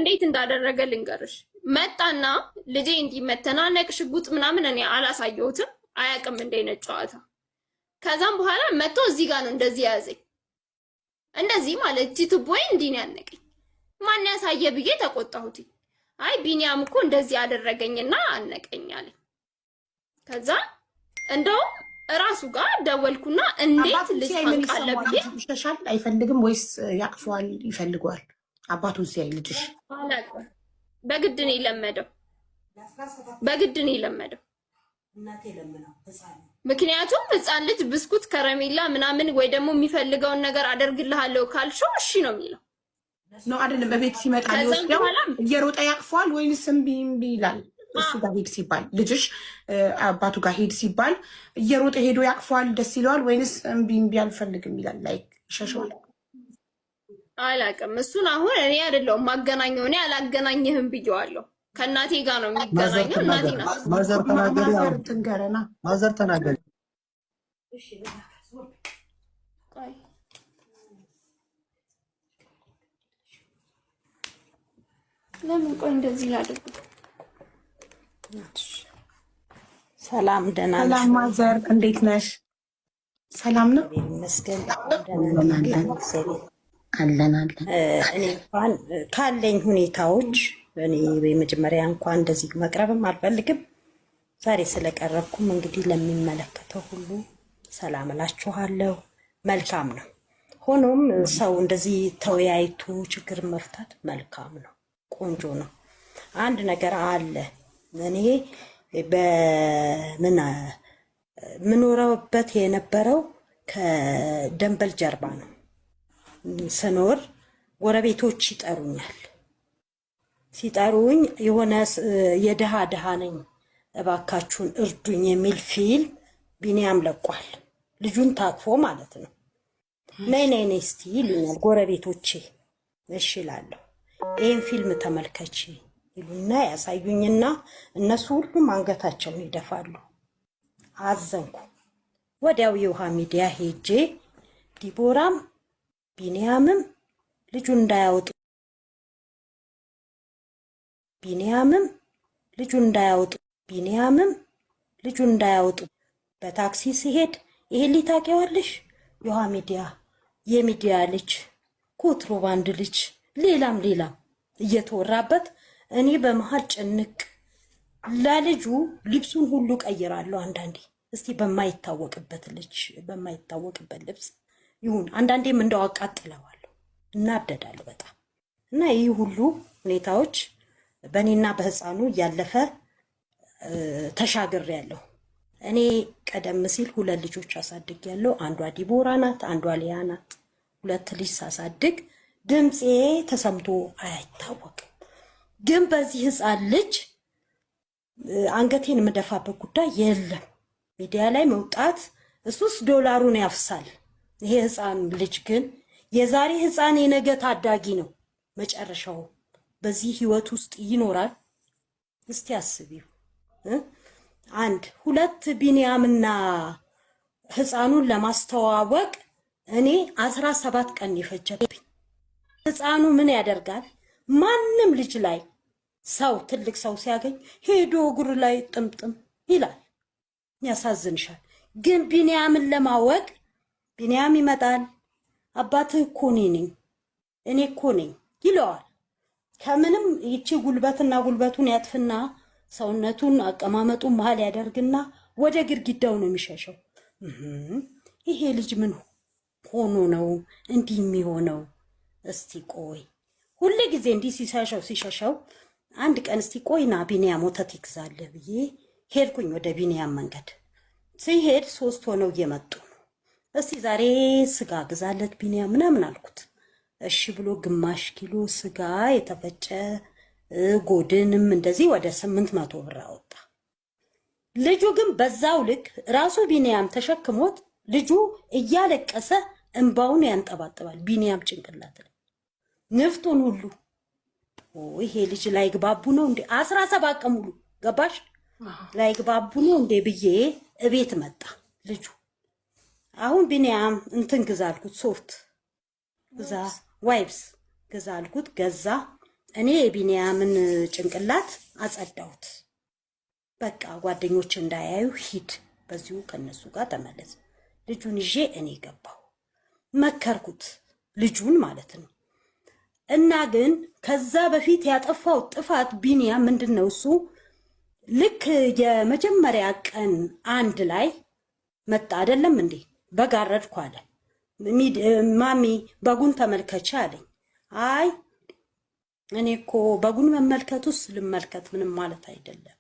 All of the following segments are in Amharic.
እንዴት እንዳደረገ ልንገርሽ። መጣና ልጄ እንዲመተናነቅ ሽጉጥ ምናምን እኔ አላሳየሁትም፣ አያውቅም እንደይነት ጨዋታ። ከዛም በኋላ መጥቶ እዚህ ጋር ነው እንደዚህ ያዘኝ። እንደዚህ ማለት ቲቱቦይ እንዲህ ነው ያነቀኝ። ማን ያሳየ ብዬ ተቆጣሁት። አይ ቢኒያም እኮ እንደዚህ አደረገኝና አነቀኝ አለኝ። ከዛ እንደውም እራሱ ጋር ደወልኩና እንዴት ልጅ አንቃለ ብዬ ይሸሻል። አይፈልግም ወይስ ያቅፈዋል? ይፈልገዋል። አባቱን ሲያይ ልጅሽ አላውቅም። በግድ ነው የለመደው፣ በግድ ነው የለመደው። ምክንያቱም ህፃን ልጅ ብስኩት ከረሜላ ምናምን ወይ ደግሞ የሚፈልገውን ነገር አደርግልሃለሁ ካልሽው እሺ ነው የሚለው ነው አይደለም? በቤት ሲመጣ ነው እየሮጠ ያቅፈዋል ወይስ እምቢ ይላል? እሱ ጋር ሄድ ሲባል ልጅሽ አባቱ ጋር ሄድ ሲባል እየሮጠ ሄዶ ያቅፈዋል፣ ደስ ይለዋል ወይስ እምቢ አልፈልግም ይላል? ላይክ ይሸሸዋል። አላውቅም። እሱን አሁን እኔ አይደለሁም ማገናኘው፣ እኔ አላገናኝህም ብዬዋለሁ። ከእናቴ ጋር ነው የሚገናኘው። እናቴ ናት። ማዘር ተናገሪ፣ ትንገረና ማዘር ተናገሪ። ለምን ቆይ እንደዚህ ላድርግ? ሰላም ደህና ነሽ? ሰላም ማዘር እንዴት ነሽ? ሰላም ነው ይመስገን። አለን። እኔ እንኳን ካለኝ ሁኔታዎች እኔ በመጀመሪያ እንኳን እንደዚህ መቅረብም አልፈልግም። ዛሬ ስለቀረብኩም እንግዲህ ለሚመለከተው ሁሉ ሰላም እላችኋለሁ። መልካም ነው። ሆኖም ሰው እንደዚህ ተወያይቶ ችግር መፍታት መልካም ነው፣ ቆንጆ ነው። አንድ ነገር አለ። እኔ ምኖረበት የነበረው ከደንበል ጀርባ ነው። ስኖር ጎረቤቶች ይጠሩኛል። ሲጠሩኝ የሆነ የድሃ ድሃ ነኝ እባካችሁን እርዱኝ የሚል ፊልም ቢኒያም ለቋል። ልጁን ታቅፎ ማለት ነው። ነይ ነይ ነይ እስቲ ይሉኛል ጎረቤቶቼ። እሺ እላለሁ። ይህን ፊልም ተመልከቺ ይሉና ያሳዩኝና እነሱ ሁሉም አንገታቸውን ይደፋሉ። አዘንኩ። ወዲያው የውሃ ሚዲያ ሄጄ ዲቦራም ቢኒያምም ልጁን እንዳያወጡ ቢኒያምም ልጁን እንዳያወጡ በታክሲ ሲሄድ ይሄን ሊታቂዋለሽ የውሃ ሚዲያ የሚዲያ ልጅ ኮንትሮባንድ ልጅ ሌላም እየተወራበት እኔ በመሃል ጭንቅ ለልጁ ልብሱን ሁሉ ቀይራለሁ። አንዳንዴ እስቲ በማይታወቅበት ልብስ ይሁን አንዳንዴም እንደው አቃጥለዋለሁ፣ እናደዳለሁ በጣም እና ይህ ሁሉ ሁኔታዎች በእኔና በህፃኑ እያለፈ ተሻግሬያለሁ። እኔ ቀደም ሲል 2 ልጆች አሳድጌያለሁ። አንዷ ዲቦራ ናት፣ አንዷ ሊያ ናት። 2 ልጅ ሳሳድግ ድምፄ ተሰምቶ አይታወቅም። ግን በዚህ ህፃን ልጅ አንገቴን የምደፋበት ጉዳይ የለም። ሚዲያ ላይ መውጣት እሱስ ዶላሩን ያፍሳል። ይሄ ህፃን ልጅ ግን የዛሬ ህፃን የነገ ታዳጊ ነው። መጨረሻው በዚህ ህይወት ውስጥ ይኖራል። እስቲ አስቢው። 2 ቢኒያምና ህፃኑን ለማስተዋወቅ እኔ 17 ቀን ይፈጀብኝ። ህፃኑ ምን ያደርጋል? ማንም ልጅ ላይ ሰው ትልቅ ሰው ሲያገኝ ሄዶ እግሩ ላይ ጥምጥም ይላል። ያሳዝንሻል። ግን ቢኒያምን ለማወቅ ቢኒያም ይመጣል። አባትህ እኮ እኔ እኮ ነኝ ይለዋል። ከምንም ይቺ ጉልበቱን ያጥፍና ሰውነቱን አቀማመጡን መሃል ያደርግና ወደ ግድግዳው ነው የሚሸሸው። ይሄ ልጅ ምን ሆኖ ነው እንዲህ የሚሆነው? እስቲ ቆይ ሁሉ ጊዜ እንዲህ ሲሸሸው አንድ ቀን እስቲ ቆይና ቢኒያም ወተት ይግዛልህ ብዬ ሄድኩኝ ወደ ቢኒያም መንገድ። ሲሄድ 3 ሆነው እየመጡ ነው። እስቲ ዛሬ ስጋ ግዛለት ቢኒያም ምናምን አልኩት። እሺ ብሎ ግማሽ ኪሎ ስጋ የተፈጨ ጎድንም እንደዚህ ወደ 800 ብር አወጣ። ልጁ ግን በዛው ልክ ራሱ ቢኒያም ተሸክሞት ልጁ እያለቀሰ እንባውን ያንጠባጥባል። ቢኒያም ጭንቅላት ላይ ንፍጡን ሁሉ ይሄ ልጅ ላይ ግባቡ ነው እንዴ? 17 ቀን ሙሉ ገባሽ ላይ ግባቡ ነው እንዴ ብዬ እቤት መጣ ልጁ። አሁን ቢኒያም እንትን ግዛ አልኩት፣ ሶፍት ግዛ ዋይፕስ ግዛ አልኩት፣ ገዛ። እኔ የቢኒያምን ጭንቅላት አጸዳሁት። በቃ ጓደኞች እንዳያዩ ሂድ፣ በዚሁ ከነሱ ጋር ተመለስ። ልጁን ይዤ እኔ ገባሁ፣ መከርኩት፣ ልጁን ማለት ነው። እና ግን ከዛ በፊት ያጠፋው ጥፋት ቢኒያም ምንድነው? እሱ ልክ የመጀመሪያ ቀን አንድ ላይ መጣ አይደለም እንዴ? በጋረድኩ አለ። ማሚ በጉን ተመልከች አለኝ። አይ እኔ እኮ በጉን መመልከቱስ ልመልከት ምንም ማለት አይደለም፣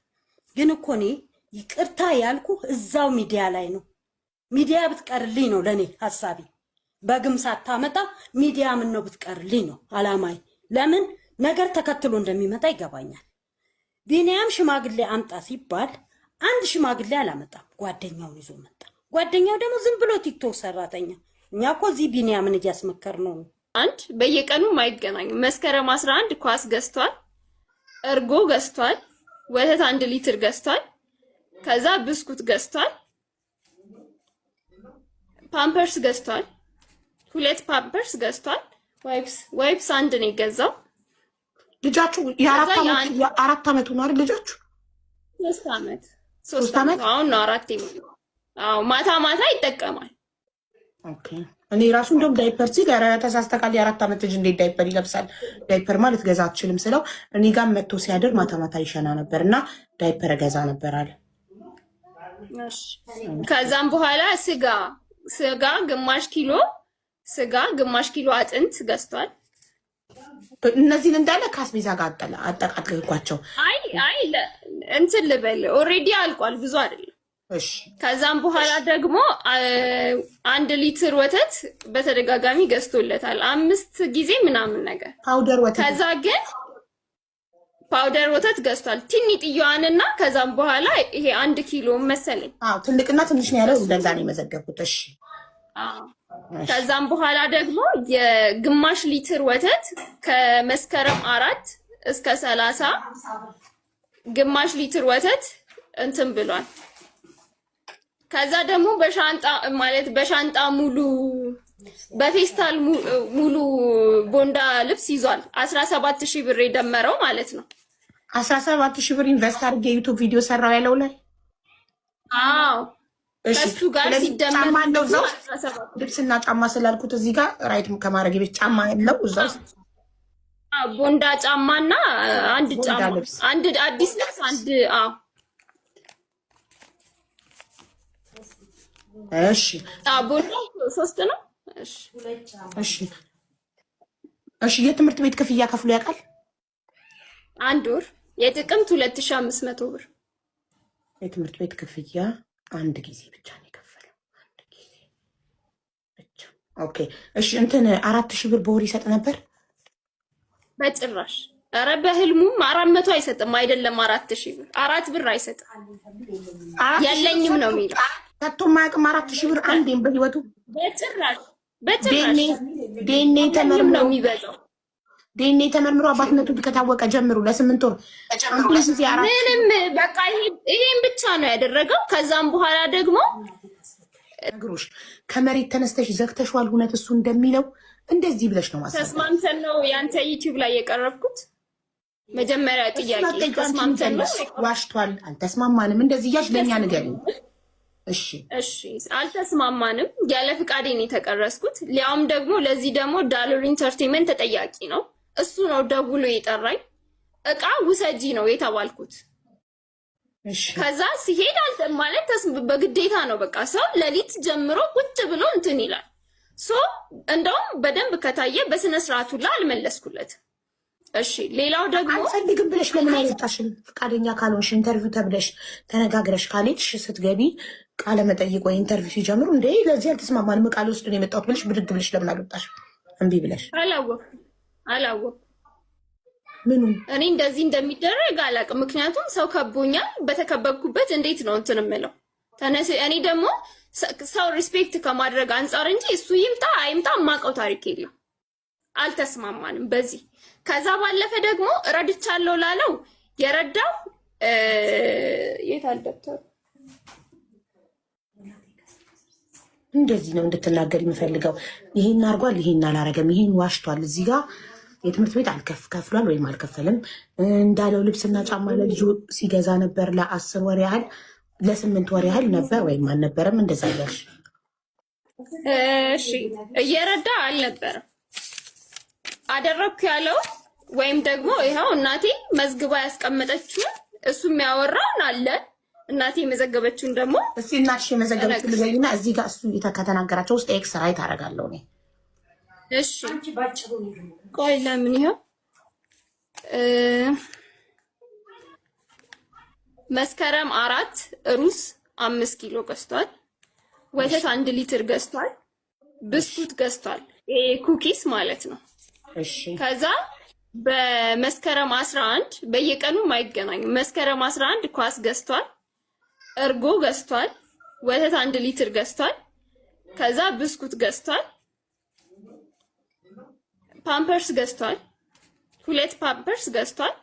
ግን እኮ እኔ ይቅርታ ያልኩ እዛው ሚዲያ ላይ ነው። ሚዲያ ብትቀርልኝ ነው ለኔ ሐሳቢ። በግም ሳታመጣ ሚዲያ ምን ነው ብትቀርልኝ ነው አላማይ። ለምን ነገር ተከትሎ እንደሚመጣ ይገባኛል። ቢኒያም ሽማግሌ አምጣ ሲባል አንድ ሽማግሌ አላመጣም፣ ጓደኛውን ይዞ መጣ። ጓደኛው ደግሞ ዝም ብሎ ቲክቶክ ሰራተኛ። እኛ እኮ እዚህ ቢኒያምን እያስመከር ነው። አንድ በየቀኑ ማይገናኙ መስከረም 11 ኳስ ገዝቷል፣ እርጎ ገዝቷል፣ ወተት 1 ሊትር ገዝቷል፣ ከዛ ብስኩት ገዝቷል፣ ፓምፐርስ ገዝቷል፣ 2 ፓምፐርስ ገዝቷል፣ ዋይፕስ 1 ነው የገዛው። ልጃችሁ የአራት ዓመቱ ነው አይደል? ልጃችሁ 3 ዓመት አሁን ነው 4 የሚለው። አዎ ማታ ማታ ይጠቀማል። ኦኬ እኔ ራሱ እንደውም ዳይፐር ሲል ተሳስተካል። የ4 ዓመት ልጅ እንዴት ዳይፐር ይለብሳል? ዳይፐር ማለት ገዛ አትችልም ስለው እኔ ጋር መጥቶ ሲያድር ማታ ማታ ይሸና ነበር እና ዳይፐር ገዛ ነበር አለ። ከዛም በኋላ ስጋ ግማሽ ኪሎ አጥንት ገዝቷል። እነዚህን እንዳለ ከአስቤዛ ጋር አጠቃቅልኳቸው። አይ እንትን ልበል ኦልሬዲ አልቋል፣ ብዙ አይደለም። እሺ ከዛም በኋላ ደግሞ 1 ሊትር ወተት በተደጋጋሚ ገዝቶለታል፣ 5 ጊዜ ምናምን ነገር ፓውደር ወተት። ከዛ ግን ፓውደር ወተት ገዝቷል ቲኒጥየዋንና ከዛም በኋላ ይሄ 1 ኪሎ መሰለኝ። አዎ ትልቅና ትንሽ ነው ያለው፣ እንደዛ ነው የመዘገብኩት። እሺ ከዛም በኋላ ደግሞ የግማሽ ሊትር ወተት ከመስከረም 4 እስከ 30 ግማሽ ሊትር ወተት እንትን ብሏል። ከዛ ደግሞ በሻንጣ ሙሉ በፌስታል ሙሉ ቦንዳ ልብስ ይዟል። 17,000 ብር የደመረው ማለት ነው። 17,000 ብር ኢንቨስት አድርጌ ዩቲዩብ ቪዲዮ ሰራው ያለው ላይ። አዎ ከሱ ጋር ሲደመር ጫማ አለው እዛው። ልብስና ጫማ ስላልኩት እዚህ ጋር ራይት ከማድረግ ቤት ጫማ ያለው እዛው። ቦንዳ ጫማና አንድ ጫማ አንድ አዲስ ልብስ አንድ እሺ ቦንዳ 3 ነው። እሺ የትምህርት ቤት ክፍያ ከፍሎ ያውቃል? 1 ወር የጥቅምት 2500 ብር የትምህርት ቤት ክፍያ አንድ ጊዜ ብቻ ነው የከፈለው። አንድ ጊዜ ብቻ። ኦኬ እሺ እንትን 4,000 ብር በወር ይሰጥ ነበር? በጭራሽ። ኧረ በህልሙም 400 አይሰጥም። አይደለም 4,000 ብር 4 ብር አይሰጥም። ያለኝም ነው የሚለው ከቶ ማያውቅም። 4,000 ብር አንዴም በህይወቱ በጭራሽ ዴኔ ተመርምሮ ነው የሚበዛው። ዴኔ ተመርምሮ አባትነቱ ከታወቀ ጀምሮ ለ8 ወር ምንም በቃ ይሄን ብቻ ነው ያደረገው። ከዛም በኋላ ደግሞ ነግሮሽ ከመሬት ተነስተሽ ዘግተሽዋል። እውነት እሱ እንደሚለው እንደዚህ ብለሽ ነው ማሰብ። ተስማምተን ነው ያንተ ዩቲዩብ ላይ የቀረብኩት። መጀመሪያ ጥያቄ ተስማምተን ነው። ዋሽቷል፣ አልተስማማንም፣ እንደዚህ እያልሽ ለኛ ንገሪኝ። እሺ አልተስማማንም። ያለ ፍቃዴ ነው የተቀረስኩት። ሊያውም ደግሞ ለዚህ ደግሞ ዳሎር ኢንተርቴይንመንት ተጠያቂ ነው። እሱ ነው ደውሎ የጠራኝ። እቃ ውሰጂ ነው የተባልኩት። ከዛ ሲሄድ ማለት በግዴታ ነው። በቃ ሰው ሌሊት ጀምሮ ቁጭ ብሎ እንትን ይላል። እንደውም በደንብ ከታየ በስነ ስርዓቱ ላይ አልመለስኩለት። እሺ ሌላው ደግሞ አልፈልግም ብለሽ ለምን አይወጣሽም? ፈቃደኛ ካልሆንሽ ኢንተርቪው ተብለሽ ተነጋግረሽ ካልሄድሽ ስትገቢ ቃለ መጠይቅ ወይ ኢንተርቪው ሲጀምሩ እንዴ ለዚህ አልተስማማንም ቃል ውስጥ ነው የመጣሁት ብለሽ ብድግ ብለሽ ለምን አልወጣሽም? እምቢ ብለሽ አላወኩም። ምኑን እኔ እንደዚህ እንደሚደረግ አላውቅም። ምክንያቱም ሰው ከቦኛል። በተከበብኩበት እንዴት ነው እንትን የምለው? እኔ ደግሞ ሰው ሪስፔክት ከማድረግ አንጻር እንጂ እሱ ይምጣ አይምጣ የማውቀው ታሪክ የለም። አልተስማማንም በዚህ። ከዛ ባለፈ ደግሞ ረድቻለሁ ላለው የረዳው የት አልደብተሩ እንደዚህ ነው እንድትናገር የሚፈልገው። ይሄን አርጓል፣ ይሄን አላረገም፣ ይሄን ዋሽቷል፣ እዚህ ጋር የትምህርት ቤት ከፍሏል ወይም አልከፈልም እንዳለው ልብስና ጫማ ለልጁ ሲገዛ ነበር ለ10 ወር ያህል ለ8 ወር ያህል ነበር ወይም አልነበረም? እንደዛ ያልሽ? እሺ እየረዳ አልነበረም አደረኩ ያለው ወይም ደግሞ ይኸው እናቴ መዝግባ ያስቀመጠችውን እሱ የሚያወራውን አለ እናቴ የመዘገበችውን ደግሞ እስቲ እናትሽ የመዘገበችውን ልበይና እዚህ ጋር እሱ ከተናገራቸው ውስጥ ኤክስ ራይት አደርጋለሁ እኔ። እሺ ቆይ ለምን ይኸው መስከረም 4 ሩዝ 5 ኪሎ ገዝቷል። ወተት 1 ሊትር ገዝቷል። ብስኩት ገዝቷል። ይሄ ኩኪስ ማለት ነው። እሺ ከዛ በመስከረም 11 በየቀኑ አይገናኙም። መስከረም 11 ኳስ ገዝቷል። እርጎ ገዝቷል። ወተት 1 ሊትር ገዝቷል። ከዛ ብስኩት ገዝቷል። ፓምፐርስ ገዝቷል። 2 ፓምፐርስ ገዝቷል።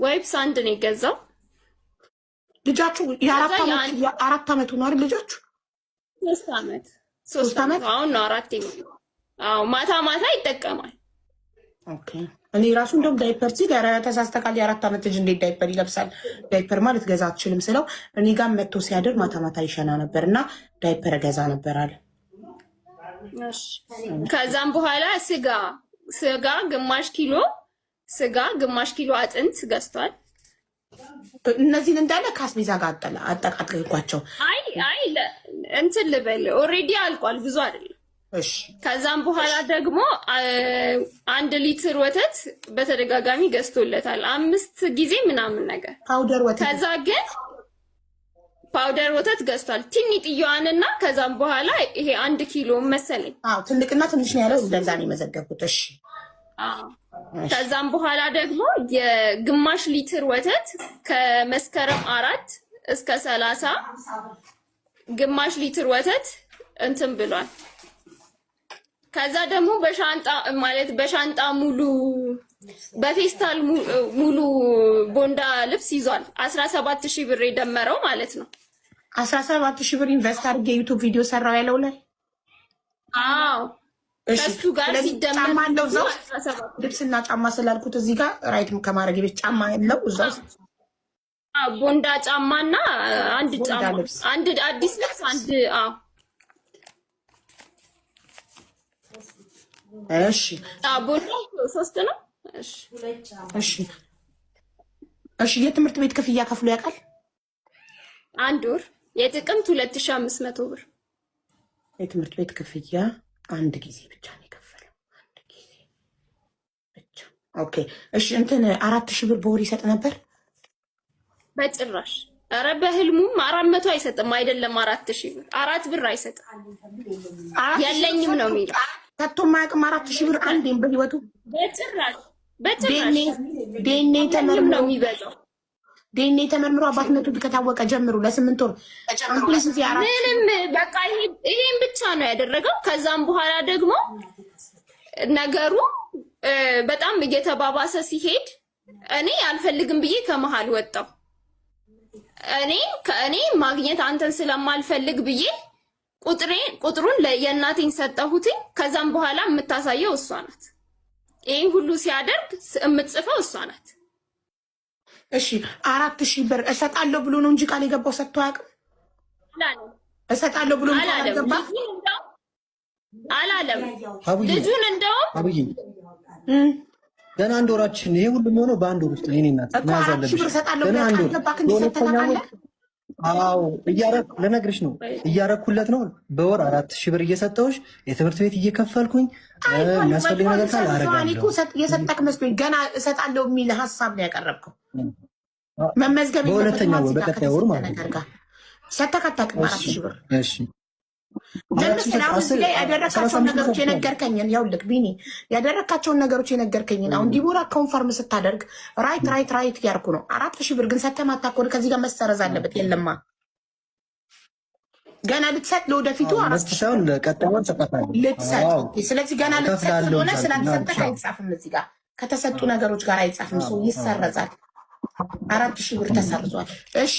ዋይፕስ 1 ነው የገዛው። ልጃችሁ የአራት ዓመቱ ነው አይደል? ልጃችሁ 3 ዓመት አሁን ነው 4 የሚለው። አዎ ማታ ማታ ይጠቀማል። ኦኬ እኔ ራሱ እንደውም ዳይፐር ሲል ተሳስተካል። የ4 ዓመት ልጅ እንዴት ዳይፐር ይለብሳል? ዳይፐር ማለት ገዛ አትችልም ስለው እኔ ጋር መጥቶ ሲያድር ማታ ማታ ይሸና ነበር እና ዳይፐር ገዛ ነበር አለ። ከዛም በኋላ ስጋ ግማሽ ኪሎ አጥንት ገዝቷል። እነዚህን እንዳለ ከአስቤዛ ጋር አጠቃቅልኳቸው። አይ እንትን ልበል ኦልሬዲ አልቋል፣ ብዙ አይደለም። እሺ ከዛም በኋላ ደግሞ 1 ሊትር ወተት በተደጋጋሚ ገዝቶለታል 5 ጊዜ ምናምን ነገር ፓውደር ወተት። ከዛ ግን ፓውደር ወተት ገዝቷል ትንጥዬዋንና ከዛም በኋላ ይሄ 1 ኪሎ መሰለኝ። አዎ ትልቅና ትንሽ ነው ያለው፣ እንደዛ ነው የመዘገብኩት። እሺ ከዛም በኋላ ደግሞ የግማሽ ሊትር ወተት ከመስከረም 4 እስከ 30 ግማሽ ሊትር ወተት እንትን ብሏል። ከዛ ደግሞ በሻንጣ ሙሉ በፌስታል ሙሉ ቦንዳ ልብስ ይዟል። 17000 ብር የደመረው ማለት ነው። 17000 ብር ኢንቨስት አድርጌ ዩቲዩብ ቪዲዮ ሰራው ያለው ላይ። አዎ ከሱ ጋር ሲደመር ጫማ አለው እዛው ልብስና ጫማ ስላልኩት እዚህ ጋር ራይት ከማድረግ ቤት ጫማ ያለው እዛው ቦንዳ ጫማና አንድ ጫማ አንድ አዲስ ልብስ አንድ እሺ ቦንዳ 3 ነው። እሺ የትምህርት ቤት ክፍያ ከፍሎ ያውቃል? 1 ወር የጥቅምት 2500 ብር የትምህርት ቤት ክፍያ 1 ጊዜ ብቻ ነው የከፈለው። 1 ጊዜ ብቻ። ኦኬ እሺ 4000 ብር በወር ይሰጥ ነበር? በጭራሽ። ኧረ በህልሙም 400 አይሰጥም። አይደለም 4000 ብር 4 ብር አይሰጥም። የለኝም ነው የሚለው። ከቶ ማያውቅም 4000 ብር አንዴም በህይወቱ በጭራሽ። ዴኔ ተመርምሮ ነው የሚበዛው። ዴኔ ተመርምሮ አባትነቱ ከታወቀ ጀምሮ ለ8 ወር ምንም በቃ ይሄን ብቻ ነው ያደረገው። ከዛም በኋላ ደግሞ ነገሩ በጣም እየተባባሰ ሲሄድ እኔ አልፈልግም ብዬ ከመሃል ወጣው። እኔ ማግኘት አንተን ስለማልፈልግ ብዬ ቁጥሩን የእናቴን ሰጠሁትኝ። ከዛም በኋላ የምታሳየው እሷ ናት። ይሄን ሁሉ ሲያደርግ የምትጽፈው እሷ ናት። እሺ 4000 ብር እሰጣለሁ ብሎ ነው እንጂ ቃል የገባው ሰጥቶ አያውቅም። እሰጣለሁ ብሎ አላለም። ልጁን እንደውም ገና 1 ወራችን ይሄ ሁሉ ሆኖ በ1 ወር ውስጥ እኔ እናት ማያዝ አለብሽ። ገና 1 ወር ገባክ እንዲሰጠናል። አዎ ልነግርሽ ነው እያረኩለት ነው። በወር 4000 ብር እየሰጠሁሽ የትምህርት ቤት እየከፈልኩኝ የሚያስፈልግ ነገር ካለ አረጋለሁ። የሰጠክ መስሎኝ ገና እሰጣለሁ የሚል ሀሳብ ነው ያቀረብከው። መመዝገብ በሁለተኛው ወር በቀጣይ ወር ማለት ነው። ሰጠክ አታውቅም 4000 ብር። እሺ ለምሳሌ ያደረካቸውን ነገሮች የነገርከኝን ያውልክ ቢኒ ያደረካቸውን ነገሮች የነገርከኝን አሁን ዲቦራ ኮንፈርም ስታደርግ ራይት ያርኩ ነው። 4000 ብር ግን ሰተህ ማታውቀው ከዚህ ጋር መሰረዝ አለበት። የለማ ገና ልትሰጥ ለወደፊቱ 4000 ለቀጣዩ ልትሰጥ። ስለዚህ ገና ልትሰጥ ስለሆነ ስላልሰጠህ አይጻፍም። እዚህ ጋር ከተሰጡ ነገሮች ጋር አይጻፍም። ሰው ይሰረዛል። 4000 ብር ተሰርዟል። እሺ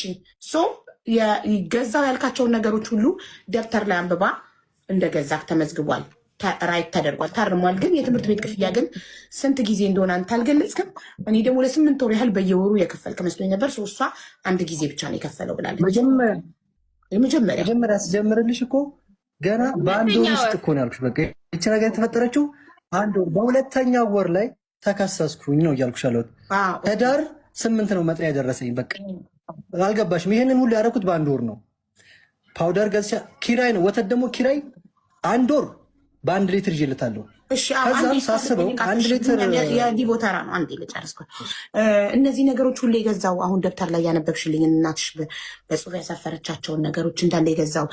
ገዛው ያልካቸውን ነገሮች ሁሉ ደብተር ላይ አንብባ እንደገዛህ ተመዝግቧል። ራይት ተደርጓል፣ ታርሟል። ግን የትምህርት ቤት ክፍያ ግን ስንት ጊዜ እንደሆነ አንተ አልገለጽክም። እኔ ደግሞ ለ8 ወር ያህል በየወሩ የከፈልክ መስሎኝ ነበር። እሷ አንድ ጊዜ ብቻ ነው የከፈለው ብላለች። መጀመሪያ ስጀምርልሽ እኮ ገና በአንድ ወር ውስጥ እኮ ነው ያልኩሽ። በቃ ይቺ ነገር የተፈጠረችው አንድ ወር፣ በሁለተኛው ወር ላይ ተከሰስኩኝ ነው እያልኩሽ ያለሁት። ህዳር 8 ነው መጥሪያ ያደረሰኝ። በቃ አልገባሽም? ይህንን ሁሉ ያደረኩት በአንድ ወር ነው። ፓውደር ገዝቻ፣ ኪራይ ነው ወተት ደግሞ ኪራይ አንድ ወር በ1 ሊትር ይዤለታለሁ። ከዛም ሳስበው 1 ሊትር የዲቦተራ ነው። አንዴ ልጨርስኩ። እነዚህ ነገሮች ሁሉ የገዛው አሁን ደብተር ላይ ያነበብሽልኝ እናትሽ በጽሁፍ ያሰፈረቻቸውን ነገሮች እንዳለ የገዛው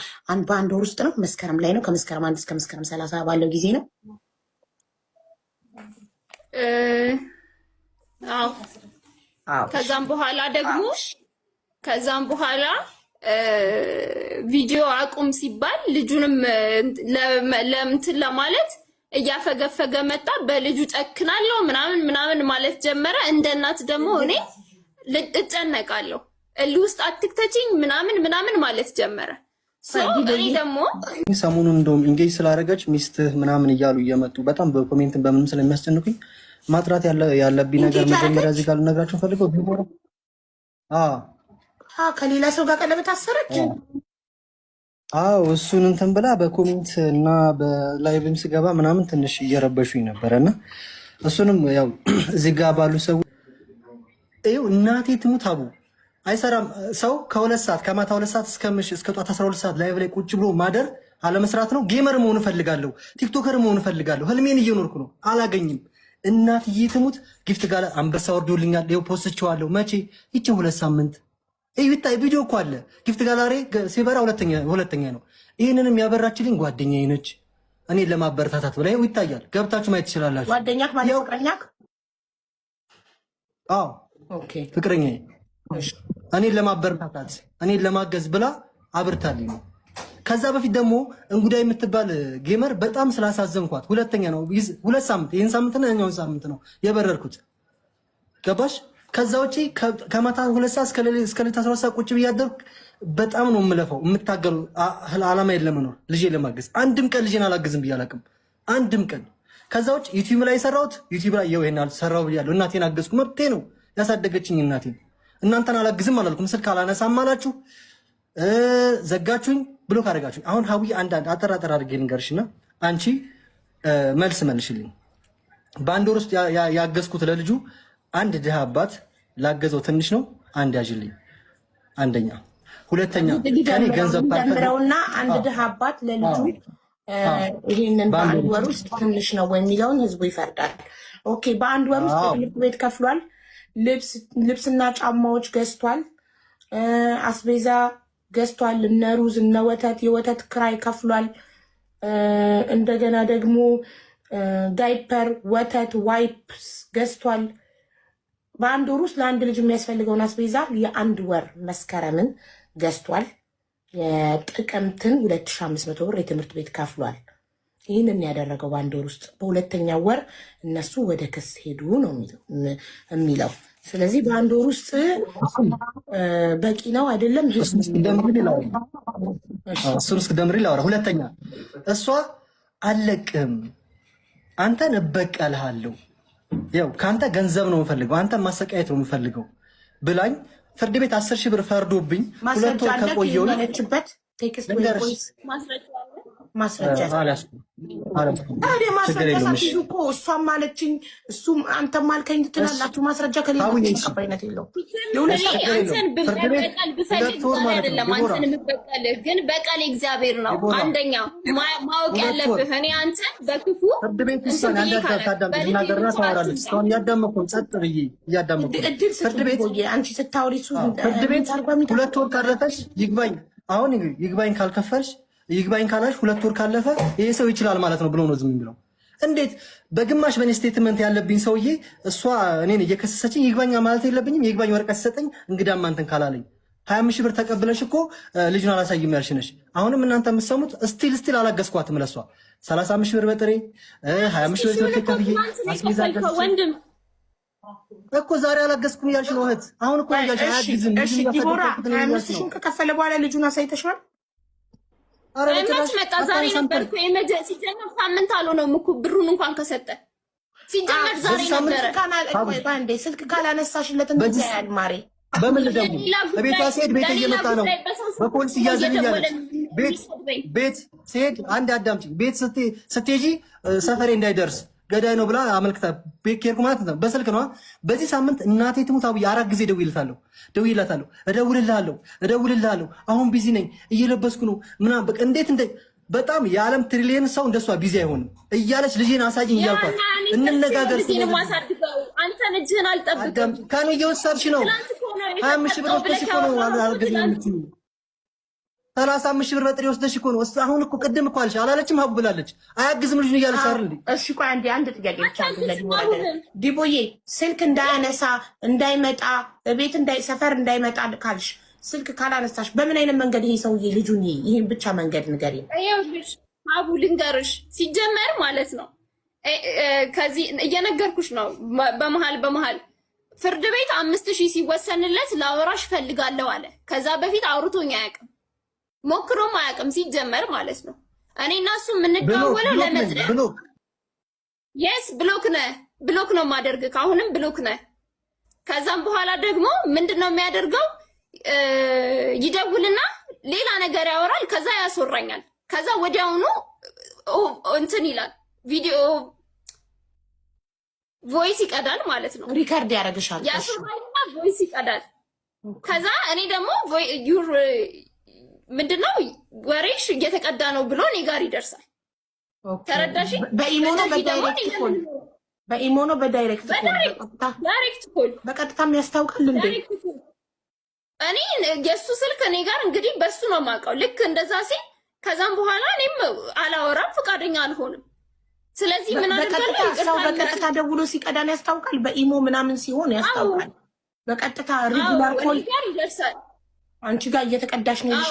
በአንድ ወር ውስጥ ነው። መስከረም ላይ ነው። ከመስከረም 1 እስከ መስከረም 30 ባለው ጊዜ ነው። ከዛም በኋላ ቪዲዮ አቁም ሲባል ልጁንም ለምንትን ለማለት እያፈገፈገ መጣ። በልጁ ጨክናለሁ ምናምን ማለት ጀመረ። እንደ እናት ደግሞ እኔ እጨነቃለሁ፣ እልህ ውስጥ አትክተችኝ ምናምን ማለት ጀመረ። እኔ ደግሞ ሰሞኑን እንደውም ኢንጌጅ ስላደረገች ሚስትህ ምናምን እያሉ እየመጡ በጣም በኮሜንትን በምንም ስለሚያስጨንቁኝ ማጥራት ያለብኝ ነገር መጀመሪያ እዚህ ጋር ልነግራቸው ፈልገው ቢሆን ከሌላ ሰው ጋር ቀለበት አሰረች። እሱን እንትን ብላ በኮሜንት እና በላይቭም ስገባ ምናምን ትንሽ እየረበሹኝ ነበረ እና እሱንም ያው እዚህ ጋር ባሉ ሰው እናቴ ትሙት አቡ አይሰራም። ሰው ከ2 ሰዓት ከማታ 2 ሰዓት እስከ ጧት 12 ሰዓት ላይቭ ላይ ቁጭ ብሎ ማደር አለመስራት ነው። ጌመር መሆን እፈልጋለሁ፣ ቲክቶከር መሆን እፈልጋለሁ። ህልሜን እየኖርኩ ነው፣ አላገኝም። እናትዬ ትሙት ጊፍት ጋር አንበሳ ወርዶልኛል። ይኸው ፖስትቼዋለሁ። መቼ ይቺ 2 ሳምንት ይታይ ቪዲዮ እኮ አለ። ጊፍት ጋላሪ ሲበራ ሁለተኛ ነው። ይህንንም ያበራችልኝ ጓደኛዬ ነች። እኔን ለማበረታታት ብላ ይታያል። ገብታችሁ ማየት ትችላላችሁ። ጓደኛክ ማለት ፍቅረኛክ? ኦኬ ፍቅረኛዬ እኔን ለማበረታታት እኔን ለማገዝ ብላ አብርታልኝ ነው። ከዛ በፊት ደግሞ እንጉዳይ የምትባል ጌመር በጣም ስላሳዘንኳት ሁለተኛ ነው 2 ሳምንት ይህን ሳምንት ነው ያኛውን ሳምንት ነው የበረርኩት። ገባሽ? ከዛ ውጪ ከማታ 2 ሰዓት እስከ ሌሊት 12 ሰዓት ቁጭ ብያደርግ በጣም ነው የምለፈው የምታገሉ ዓላማ የለም ነው ልጄን ለማገዝ። አንድም ቀን ልጄን አላገዝም ብዬ አላውቅም፣ አንድም ቀን። ከዛ ውጪ ዩቲዩብ ላይ የሰራሁት ዩቲዩብ ላይ ይሄን አልሰራው ብያለሁ። እናቴን አገዝኩ፣ መብቴ ነው፣ ያሳደገችኝ እናቴን። እናንተን አላግዝም አላልኩም። ስልክ አላነሳም አላችሁ፣ ዘጋችሁኝ፣ ብሎክ አደረጋችሁ። አሁን ሀዊ አንዳንድ አጠራጠር አድርጌ ልንገርሽና አንቺ መልስ መልሽልኝ። በአንድ ወር ውስጥ ያገዝኩት ለልጁ አንድ ድሃ አባት ላገዘው ትንሽ ነው። አንድ ያዥልኝ። አንደኛ፣ ሁለተኛ ከኔ ገንዘብ ታፈረውና አንድ ድሃ አባት ለልጁ ይሄንን በአንድ ወር ውስጥ ትንሽ ነው የሚለውን ህዝቡ ይፈርዳል። ኦኬ፣ በአንድ ወር ውስጥ ትምህርት ቤት ከፍሏል፣ ልብስና ጫማዎች ገዝቷል፣ አስቤዛ ገዝቷል፣ እነ ሩዝ እነ ወተት የወተት ክራይ ከፍሏል። እንደገና ደግሞ ዳይፐር፣ ወተት፣ ዋይፕስ ገዝቷል። በአንድ ወር ውስጥ ለአንድ ልጅ የሚያስፈልገውን አስቤዛ የ1 ወር መስከረምን ገዝቷል። የጥቅምትን 2500 ብር የትምህርት ቤት ከፍሏል። ይህንን ያደረገው በአንድ ወር ውስጥ። በሁለተኛው ወር እነሱ ወደ ክስ ሄዱ ነው የሚለው። ስለዚህ በአንድ ወር ውስጥ በቂ ነው አይደለም? እሱን እስክደምሪ ላውራ። ሁለተኛ እሷ አለቅም አንተን እበቀልሃለሁ፣ ያው ከአንተ ገንዘብ ነው የምፈልገው፣ አንተ ማሰቃየት ነው የምፈልገው ብላኝ ፍርድ ቤት 10,000 ብር ፈርዶብኝ 2 ወር ከቆየሁ ማስረጃ ሳትይዙ እኮ እሷም ማለችኝ እሱም አንተም አልከኝ ትላላችሁ። ማስረጃ ከሌለ ተቀባይነት የለውም። አንተን ብበቀል ብፈልግ አይደለም አንተን የምበቀልህ፣ ግን በቀል እግዚአብሔር ነው። አንደኛ ማወቅ ያለብህ እኔ አንተን በክፉ ፍርድ ቤት ውሳኔ እናገርና ታወራለች። እስካሁን እያዳመኩኝ ጸጥ ብዬ እያዳመኩኝ ፍርድ ቤት አንቺ ስታወሪ እሱ ፍርድ ቤት 2 ወር ካለፈሽ ይግባኝ፣ አሁን ይግባኝ ካልከፈልሽ ይግባኝ ካላሽ 2 ወር ካለፈ ይሄ ሰው ይችላል ማለት ነው ብሎ ነው ዝም የሚለው። እንዴት በግማሽ በኔ ስቴትመንት ያለብኝ ሰውዬ እሷ እኔን እየከሰሰችኝ ይግባኝ ማለት የለብኝም? የይግባኝ ወረቀት ሲሰጠኝ እንግዳማ እንትን ካላለኝ 25,000 ብር ተቀብለሽ እኮ ልጁን አላሳይም ያልሽ ነሽ። አሁንም እናንተ የምትሰሙት ስቲል አላገዝኳትም። ለሷ 35,000 ብር በጥሬ 25,000 ብር ከፍዬ አስቤዛ ወንድም እኮ ዛሬ አላገዝኩም ያልሽ ነው እህት። አሁን እኮ ያልሽ አያግዝም። እሺ ዲቦራ 25,000 ከከፈለ በኋላ ልጁን አሳይተሻል? መች መጣ? ዛሬ ነበር እኮ ሲጀመር ሳምንት አልሆነውም እኮ ብሩን እንኳን ከሰጠ ሲጀመር ዛሬ ነበር። ስልክ ካላነሳሽለት እንደዚህ ያያል ማሬ። በምን ልደውል? ቤቷ ስሄድ ቤት እየመጣ ነው በፖሊስ እያዘልኛል። ቤት ስሄድ አንድ አዳምጪኝ። ቤት ስትሄጂ ሰፈሬ እንዳይደርስ ገዳይ ነው ብላ አመልክታ ቤት ኬርኩ ማለት ነው። በስልክ ነው። በዚህ ሳምንት እናቴ ትሙት አብዬ 4 ጊዜ ደውይላታለሁ፣ እደውልልሃለሁ። አሁን ቢዚ ነኝ፣ እየለበስኩ ነው ምናምን በቃ እንዴት በጣም የዓለም ትሪሊየን ሰው እንደሷ ቢዚ አይሆንም እያለች ልጄን አሳጅኝ እያልኳት እንነጋገር። አንተ ልጅህን አልጠብቅም ካኑ እየወሰድሽ ነው 25 ሺህ ብር ወስደሽ እኮ ነው አልገኝ የምትይው 35 ሺህ ብር በጥሬ ወስደሽ እኮ ነው። አሁን እኮ ቅድም እኮ አልሽ አላለችም? ሀቡ ብላለች። አያግዝም ልጅ እያለች አይደል እንዴ? እሺ ቆይ አንድ ጥያቄ ብቻ ዲቦዬ፣ ስልክ እንዳያነሳ እንዳይመጣ ቤት ሰፈር እንዳይመጣ ካልሽ ስልክ ካላነሳሽ በምን አይነት መንገድ ይሄ ሰውዬ ልጁን ይሄን ብቻ መንገድ ንገሪ። ይኸውልሽ ሀቡ ልንገርሽ፣ ሲጀመር ማለት ነው ከዚህ እየነገርኩሽ ነው። በመሀል ፍርድ ቤት 5000 ሲወሰንለት ላወራሽ ፈልጋለሁ አለ። ከዛ በፊት አውርቶኝ አያውቅም፣ ሞክሮም አያውቅም ሲጀመር ማለት ነው። እኔ እና እሱ የምንደዋወለው ለመጥሪያ የስ ብሎክ ነው ማደርግ። ካሁንም ብሎክ ነህ። ከዛም በኋላ ደግሞ ምንድነው የሚያደርገው? ይደውልና ሌላ ነገር ያወራል። ከዛ ያስወራኛል። ከዛ ወዲያውኑ እንትን ይላል፣ ቪዲዮ ቮይስ ይቀዳል ማለት ነው። ሪከርድ ያደርግሻል። ያስወራኝና ቮይስ ይቀዳል። ከዛ እኔ ደግሞ ምንድነው ወሬሽ እየተቀዳ ነው ብሎ እኔ ጋር ይደርሳል። ተረዳሽ? በኢሞ ነው በዳይሬክት ኮል በቀጥታም ያስታውቃል እንዴ? እኔ የሱ ስልክ እኔ ጋር እንግዲህ በሱ ነው የማውቀው። ልክ እንደዛ ሲል ከዛም በኋላ እኔም አላወራም፣ ፈቃደኛ አልሆንም። ስለዚህ ምን አደረጋለሁ? ሰው በቀጥታ ደውሎ ሲቀዳን ያስታውቃል። በኢሞ ምናምን ሲሆን ያስታውቃል። በቀጥታ ሬጉላር ኮል ይደርሳል። አንቺ ጋር እየተቀዳሽ ነው ይልሽ።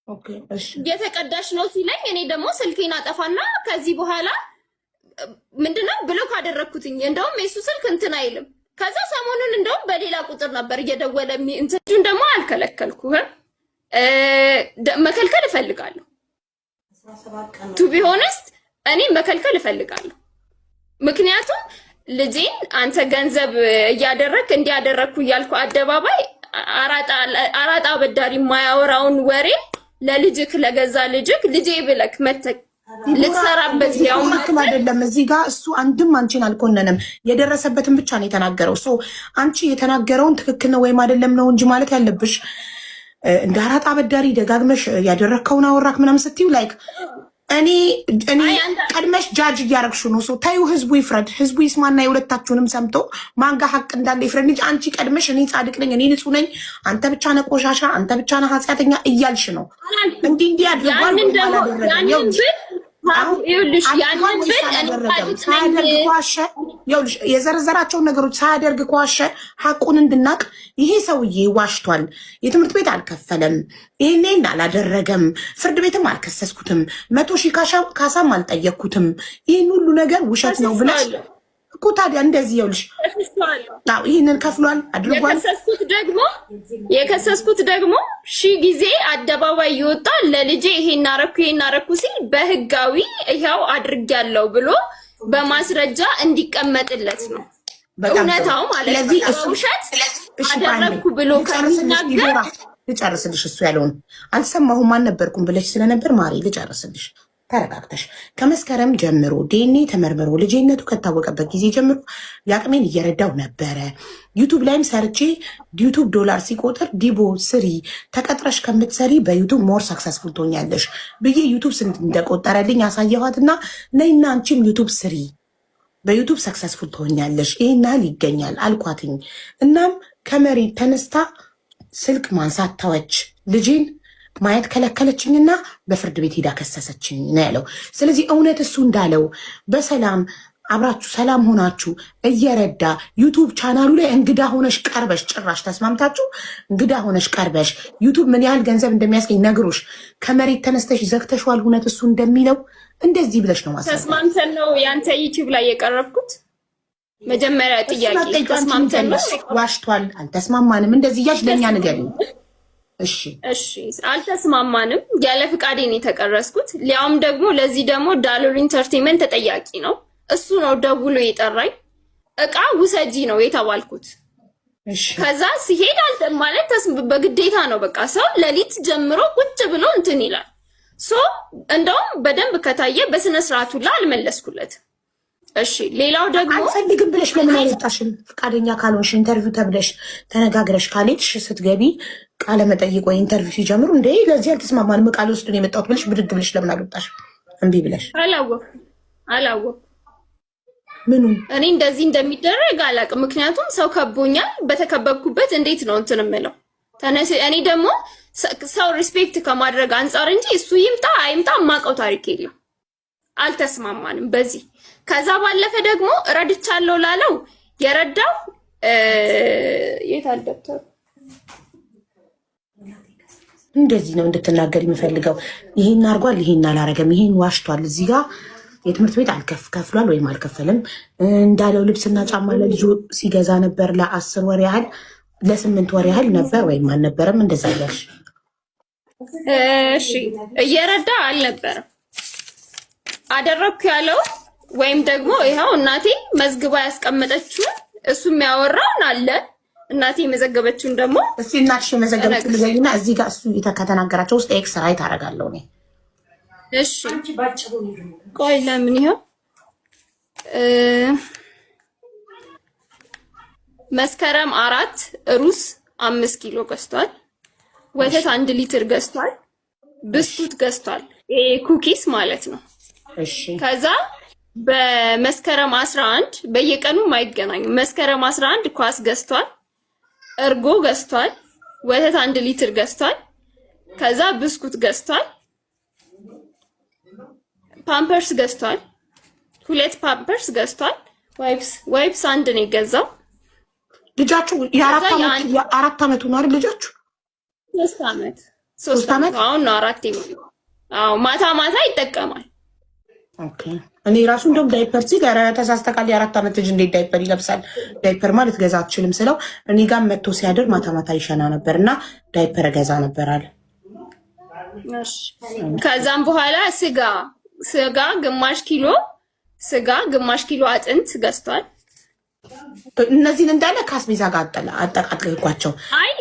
ኦኬ እሺ፣ እየተቀዳሽ ነው ሲለኝ እኔ ደግሞ ስልኬን አጠፋና ከዚህ በኋላ ምንድነው ብሎክ አደረኩትኝ። እንደውም የሱ ስልክ እንትን አይልም። ከዛ ሰሞኑን እንደውም በሌላ ቁጥር ነበር እየደወለ እንትጁን ደግሞ አልከለከልኩህም። መከልከል እፈልጋለሁ። ቱ ቢ ሆነስት እኔ መከልከል እፈልጋለሁ። ምክንያቱም ልጄን አንተ ገንዘብ እያደረክ እንዲያደረኩ እያልኩ አደባባይ አራጣ አበዳሪ የማያወራውን ወሬ ለልጅክ ለገዛ ልጅክ ልጄ ብለክ መተክ ልትሰራበት ያው ምክም አይደለም። እዚህ ጋር እሱ አንድም አንቺን አልኮነንም፣ የደረሰበትን ብቻ ነው የተናገረው። አንቺ የተናገረውን ትክክል ነው ወይም አይደለም ነው እንጂ ማለት ያለብሽ እንደ አራጣ አበዳሪ ደጋግመሽ ያደረከውን አወራክ ምናምን ስትዩ ላይክ እኔ ቀድመሽ ጃጅ እያረግሹ ነው። ታዩ ህዝቡ ይፍረድ፣ ህዝቡ ይስማና የሁለታችሁንም ሰምቶ ማንጋ ሀቅ እንዳለ ይፍረድ እንጂ አንቺ ቀድመሽ እኔ ጻድቅ ነኝ እኔ ንጹህ ነኝ አንተ ብቻ ነህ ቆሻሻ አንተ ብቻ ነህ ኃጢአተኛ እያልሽ ነው። እንዲህ አድርጓል የዘረዘራቸውን ነገሮች ሳያደርግ ከዋሸ ሀቁን እንድናቅ ይሄ ሰውዬ ዋሽቷል፣ የትምህርት ቤት አልከፈለም፣ ይሄን አላደረገም፣ ፍርድ ቤትም አልከሰስኩትም፣ 100,000 ካሳም አልጠየቅኩትም፣ ይህን ሁሉ ነገር ውሸት ነው ብለሽ እኮ ታዲያ እንደዚህ ይኸውልሽ ይህንን ከፍሏል አድርጓል። የከሰስኩት ደግሞ 1000 ጊዜ አደባባይ ይወጣ ለልጄ ይሄን አረኩ ሲል በህጋዊ ይሄው አድርጊያለሁ ብሎ በማስረጃ እንዲቀመጥለት ነው እውነታው ማለት ነው። ውሸት አደረኩ ብሎ ከሚናገር ልጨርስልሽ፣ እሱ ያለውን አልሰማሁም አልነበርኩም ብለሽ ስለነበር ማሪ ልጨርስልሽ። ተረጋግተሽ ከመስከረም ጀምሮ ዲኤንኤ ተመርምሮ ልጅነቱ ከታወቀበት ጊዜ ጀምሮ የአቅሜን እየረዳው ነበረ። ዩቱብ ላይም ሰርቼ ዩቱብ ዶላር ሲቆጥር ዲቦ ስሪ ተቀጥረሽ ከምትሰሪ በዩቱብ ሞር ሰክሰስፉል ትሆኛለሽ ብዬ ዩቱብ ስንት እንደቆጠረልኝ ያሳየኋትና ነይና አንቺም ዩቱብ ስሪ በዩቱብ ሰክሰስፉል ትሆኛለሽ ይሄን ያህል ይገኛል አልኳትኝ። እናም ከመሬት ተነስታ ስልክ ማንሳት ተወች። ልጄን ማየት ከለከለችኝና በፍርድ ቤት ሄዳ ከሰሰችኝ ነው ያለው። ስለዚህ እውነት እሱ እንዳለው በሰላም አብራችሁ ሰላም ሆናችሁ እየረዳ ዩቱብ ቻናሉ ላይ እንግዳ ሆነሽ ቀርበሽ ጭራሽ ተስማምታችሁ እንግዳ ሆነሽ ቀርበሽ ዩቱብ ምን ያህል ገንዘብ እንደሚያስገኝ ነግሮሽ ከመሬት ተነስተሽ ዘግተሽዋል። እውነት እሱ እንደሚለው እንደዚህ ብለሽ ነው ማሰብ። ተስማምተን ነው ያንተ ዩቲዩብ ላይ የቀረብኩት። መጀመሪያ ጥያቄ ተስማምተን ነው ዋሽቷል፣ አልተስማማንም እንደዚህ እያልሽ ለኛ ንገሪኝ። እሺ አልተስማማንም። ያለ ፍቃዴ ነው የተቀረስኩት። ሊያውም ደግሞ ለዚህ ደግሞ ዳሎል ኢንተርቴይንመንት ተጠያቂ ነው። እሱ ነው ደውሎ የጠራኝ። እቃ ውሰጂ ነው የተባልኩት። ከዛ ሲሄድ ማለት በግዴታ ነው። በቃ ሰው ሌሊት ጀምሮ ቁጭ ብሎ እንትን ይላል። እንደውም በደንብ ከታየ በስነ ስርዓቱ ላይ አልመለስኩለት። እሺ ሌላው ደግሞ አልፈልግም ብለሽ ለምን አልወጣሽም? ፈቃደኛ ካልሆንሽ ኢንተርቪው ተብለሽ ተነጋግረሽ ካልሄድሽ ስትገቢ ቃለ መጠይቅ ወይ ኢንተርቪው ሲጀምሩ እንዴ ለዚህ አልተስማማንም ቃል ውስጥ ነው የመጣሁት ብለሽ ብድግ ብለሽ ለምን አልወጣሽም? እምቢ ብለሽ አላወኩም። ምኑን እኔ እንደዚህ እንደሚደረግ አላውቅም። ምክንያቱም ሰው ከቦኛል። በተከበብኩበት እንዴት ነው እንትን የምለው? እኔ ደግሞ ሰው ሪስፔክት ከማድረግ አንጻር እንጂ እሱ ይምጣ አይምጣ የማውቀው ታሪክ የለም። አልተስማማንም በዚህ። ከዛ ባለፈ ደግሞ ረድቻለሁ ላለው የረዳው የት አልደብተሩ እንደዚህ ነው እንድትናገር የሚፈልገው። ይሄን አርጓል፣ ይሄን አላረገም፣ ይሄን ዋሽቷል፣ እዚህ ጋር የትምህርት ቤት ከፍሏል ወይም አልከፈለም እንዳለው ልብስና ጫማ ለልጁ ሲገዛ ነበር ለ10 ወር ያህል ለ8 ወር ያህል ነበር ወይም አልነበረም። እንደዛ ያልሽ እሺ እየረዳ አልነበረም አደረኩ ያለው ወይም ደግሞ ይሄው እናቴ መዝግባ ያስቀመጠችውን እሱ የሚያወራውን አለ እናቴ የመዘገበችውን ደግሞ እሺ እናትሽ የመዘገበችውን ልጅና እዚህ ጋር እሱ የተከተናገራቸው ውስጥ ኤክስ ራይት አደርጋለሁ እኔ። እሺ ቆይ ለምን ይሄው መስከረም 4 ሩዝ 5 ኪሎ ገዝቷል። ወተት 1 ሊትር ገዝቷል። ብስኩት ገዝቷል። ይሄ ኩኪስ ማለት ነው። እሺ ከዛ በመስከረም 11 በየቀኑ ማይገናኙ መስከረም 11 ኳስ ገዝቷል። እርጎ ገዝቷል። ወተት 1 ሊትር ገዝቷል። ከዛ ብስኩት ገዝቷል። ፓምፐርስ ገዝቷል። 2 ፓምፐርስ ገዝቷል። ዋይፕስ 1 ነው የገዛው። ልጃችሁ የአራት ዓመቱ ነው አይደል? ልጃችሁ 3 ዓመት አሁን ነው 4 የሚሆነው። አዎ ማታ ማታ ይጠቀማል። ኦኬ እኔ ራሱ እንደውም ዳይፐር ሲጋራ ተሳስተካል። የ4 ዓመት ልጅ እንዴት ዳይፐር ይለብሳል? ዳይፐር ማለት ገዛ አትችልም ስለው እኔ ጋር መጥቶ ሲያድር ማታ ማታ ይሸና ነበርና ዳይፐር ገዛ ነበር አለ። እሺ ከዛም በኋላ ስጋ ግማሽ ኪሎ ስጋ ግማሽ ኪሎ አጥንት ገዝቷል። እነዚህን እንዳለ ካስቤዛ ጋር አጠቃቅልኳቸው። አይ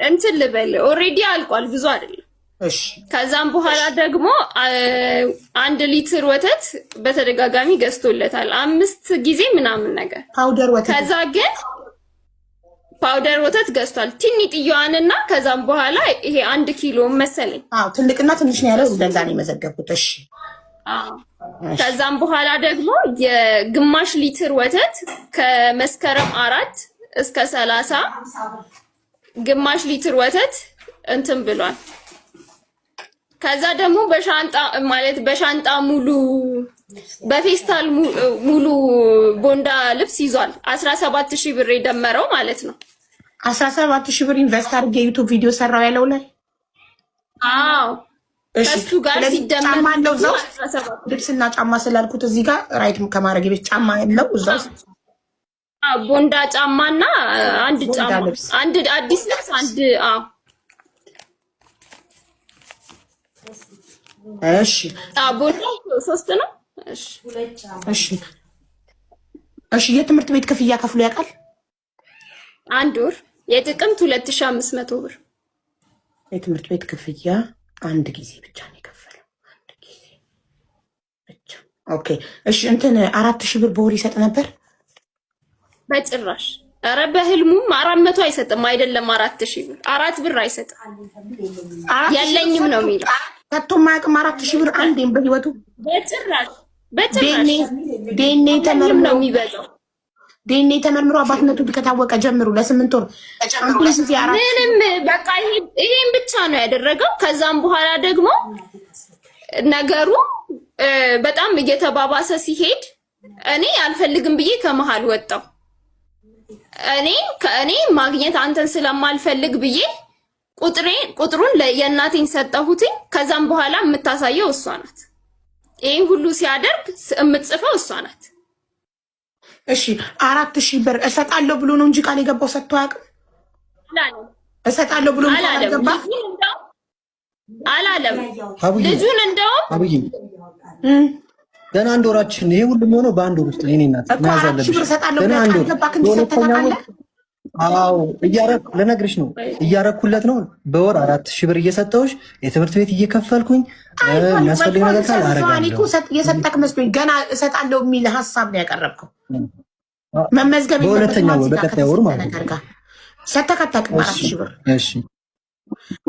እንትን ልበል ኦሬዲ አልቋል፣ ብዙ አይደለም። እሺ ከዛም በኋላ ደግሞ 1 ሊትር ወተት በተደጋጋሚ ገዝቶለታል 5 ጊዜ ምናምን ነገር ፓውደር ወተት። ከዛ ግን ፓውደር ወተት ገዝቷል ትንጥዬዋንና ከዛም በኋላ ይሄ 1 ኪሎ መሰለኝ። ትልቅና ትንሽ ነው ያለው። እንደዛ ነው የመዘገብኩት። እሺ ከዛም በኋላ ደግሞ የግማሽ ሊትር ወተት ከመስከረም 4 እስከ 30 ግማሽ ሊትር ወተት እንትን ብሏል። ከዛ ደግሞ በሻንጣ ሙሉ በፌስታል ሙሉ ቦንዳ ልብስ ይዟል። 17000 ብር የደመረው ማለት ነው። 17000 ብር ኢንቨስት አድርጌ ዩቲዩብ ቪዲዮ ሰራው ያለው ላይ አዎ እሱ ጋር ሲደመር ማለው ዘው ልብስና ጫማ ስላልኩት እዚህ ጋር ራይት ከማድረግ ቤት ጫማ ያለው እዛው ቦንዳ ጫማና አንድ ጫማ አንድ አዲስ ልብስ አንድ እሺ ቦንዳ 3 ነው። እሺ የትምህርት ቤት ክፍያ ከፍሎ ያውቃል? 1 ወር የጥቅምት 2500 ብር የትምህርት ቤት ክፍያ 1 ጊዜ ብቻ ነው የከፈለው። 1 ጊዜ ብቻ። ኦኬ እሺ እንትን 4000 ብር በወር ይሰጥ ነበር? በጭራሽ። ኧረ በህልሙም 400 አይሰጥም። አይደለም 4000 ብር 4 ብር አይሰጥም። ያለኝም ነው የሚለው ከቶ ማያውቅም። 4000 ብር አንዴም በህይወቱ በጭራሽ ዴኔ ተመርምሮ ነው የሚበዛው። ዴኔ ተመርምሮ አባትነቱ ከታወቀ ጀምሮ ለ8 ወር ምንም በቃ ይሄን ብቻ ነው ያደረገው። ከዛም በኋላ ደግሞ ነገሩ በጣም እየተባባሰ ሲሄድ እኔ አልፈልግም ብዬ ከመሃል ወጣው። እኔ ማግኘት አንተን ስለማልፈልግ ብዬ ቁጥሩን የእናቴን ሰጠሁትኝ። ከዛም በኋላ የምታሳየው እሷ ናት። ይሄን ሁሉ ሲያደርግ የምትጽፈው እሷ ናት። እሺ 4000 ብር እሰጣለሁ ብሎ ነው እንጂ ቃል የገባው ሰጥቶ አያውቅም። እሰጣለሁ ብሎ አላለም። ልጁን እንደውም አብይ ገና አንድ ወራችን ይሄ ሁሉ ሆኖ በአንድ ወር ውስጥ እኔ እናት ማያዝ አለብሽ። ገና አንድ ወር አዎ ልነግርሽ ነው እያረኩለት ነው። በወር 4000 ብር እየሰጠሁሽ የትምህርት ቤት እየከፈልኩኝ የሚያስፈልግ ነገር ካለ አረጋለሁ። የሰጠክ መስሎኝ ገና እሰጣለሁ የሚል ሀሳብ ነው ያቀረብከው። መመዝገብ በሁለተኛው ወር በቀጣይ ወር ማለት ነው። ሰተከተክ 4000 ብር እሺ።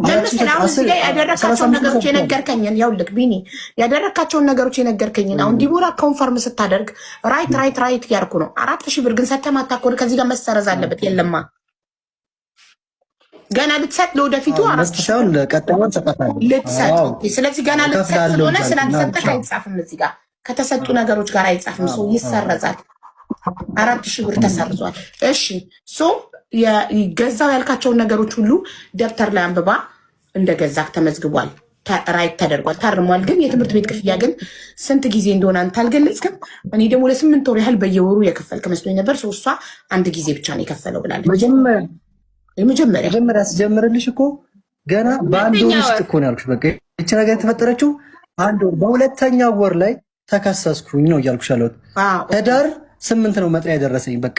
ለምሳሌ አሁን እዚህ ላይ ያደረካቸውን ነገሮች የነገርከኝን ያውልክ ቢኒ ያደረካቸውን ነገሮች የነገርከኝን አሁን ዲቦራ ኮንፈርም ስታደርግ ራይት ያርኩ ነው። 4000 ብር ግን ሰተማታ ኮድ ከዚህ ጋር መሰረዝ አለበት። የለማ ገና ልትሰጥ ለወደፊቱ 4000 ብር ለቀጣዩን ተቀጣጣለ ልትሰጥ። ስለዚህ ገና ልትሰጥ ስለሆነ ስላልሰጠህ አይጻፍም። እዚህ ጋር ከተሰጡ ነገሮች ጋር አይጻፍም። ሰው ይሰረዛል። 4000 ብር ተሰርዟል። እሺ ሶ የገዛው ያልካቸውን ነገሮች ሁሉ ደብተር ላይ አንብባ እንደገዛክ ተመዝግቧል፣ ራይት ተደርጓል፣ ታርሟል። ግን የትምህርት ቤት ክፍያ ግን ስንት ጊዜ እንደሆነ አንተ አልገለጽክም። እኔ ደግሞ ለ8 ወር ያህል በየወሩ የከፈልክ መስሎኝ ነበር። እሷ አንድ ጊዜ ብቻ ነው የከፈለው ብላለች። መጀመሪያ ስጀምርልሽ እኮ ገና በአንድ ወር ውስጥ እኮ ነው ያልኩሽ። በቃ እቺ ነገር የተፈጠረችው አንድ ወር በሁለተኛው ወር ላይ ተከሰስኩኝ ነው እያልኩሽ ያለሁት። ህዳር 8 ነው መጥሪያ የደረሰኝ በቃ